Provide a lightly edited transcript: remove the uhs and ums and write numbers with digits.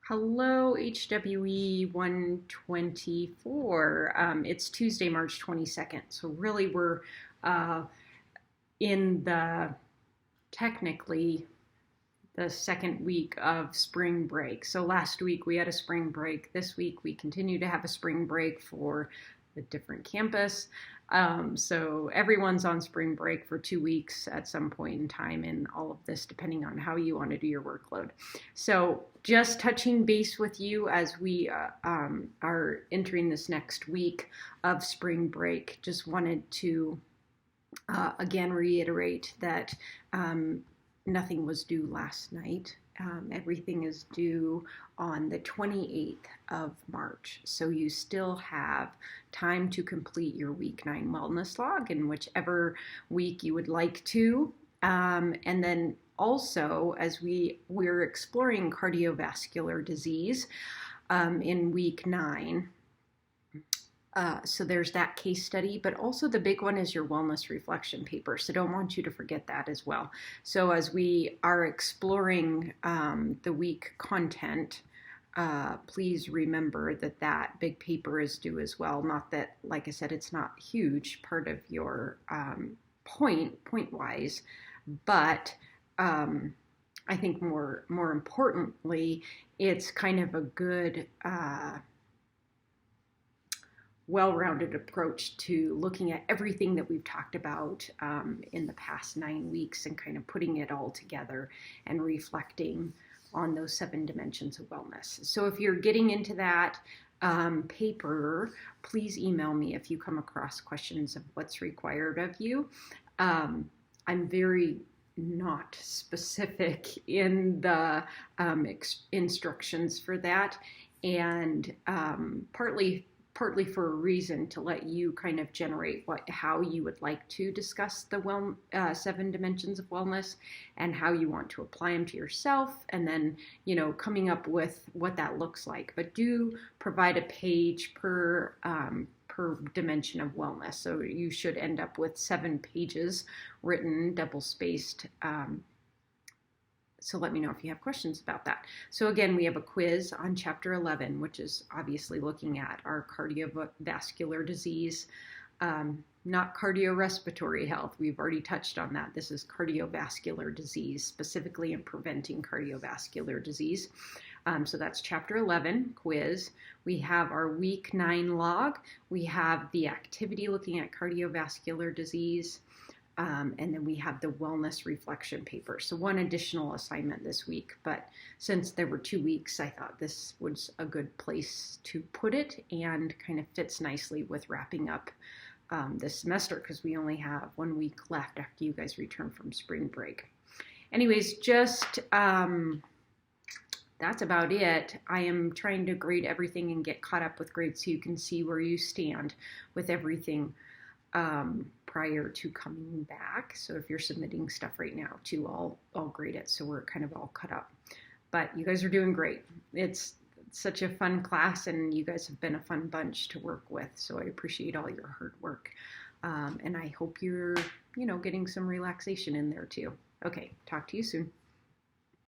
Hello, HWE 124. It's Tuesday, March 22nd. So really we're uh, in the technically the second week of spring break. So last week we had a spring break. This week we continue to have a spring break for the different campus. So everyone's on spring break for 2 weeks at some point in time in all of this, depending on how you want to do your workload. So just touching base with you as we are entering this next week of spring break. Just wanted to again reiterate that nothing was due last night. Everything is due on the 28th of March. So you still have time to complete your week 9 wellness log in whichever week you would like to. And then also, as we're exploring cardiovascular disease in week 9, so there's that case study, but also the big one is your wellness reflection paper. So don't want you to forget that as well. So as we are exploring the week content, please remember that that big paper is due as well. Not that, like I said, it's not huge part of your point-wise, but I think more importantly, it's kind of a good well-rounded approach to looking at everything that we've talked about in the past 9 weeks and kind of putting it all together and reflecting on those 7 dimensions of wellness. So if you're getting into that paper, please email me if you come across questions of what's required of you. I'm very not specific in the instructions for that, and partly for a reason to let you kind of generate how you would like to discuss the 7 dimensions of wellness and how you want to apply them to yourself, and then coming up with what that looks like. But do provide a page per dimension of wellness, so you should end up with 7 pages written, double spaced. So let me know if you have questions about that. So again, we have a quiz on chapter 11, which is obviously looking at our cardiovascular disease, not cardiorespiratory health. We've already touched on that. This is cardiovascular disease, specifically in preventing cardiovascular disease. So that's chapter 11, quiz. We have our week 9 log. We have the activity looking at cardiovascular disease. And then we have the wellness reflection paper. So one additional assignment this week, but since there were 2 weeks, I thought this was a good place to put it and kind of fits nicely with wrapping up this semester, because we only have 1 week left after you guys return from spring break. Anyways, just that's about it. I am trying to grade everything and get caught up with grades so you can see where you stand with everything prior to coming back. So if you're submitting stuff right now too, I'll grade it so we're kind of all cut up. But you guys are doing great. It's such a fun class, and you guys have been a fun bunch to work with. So I appreciate all your hard work. And I hope you're, getting some relaxation in there too. Okay, talk to you soon.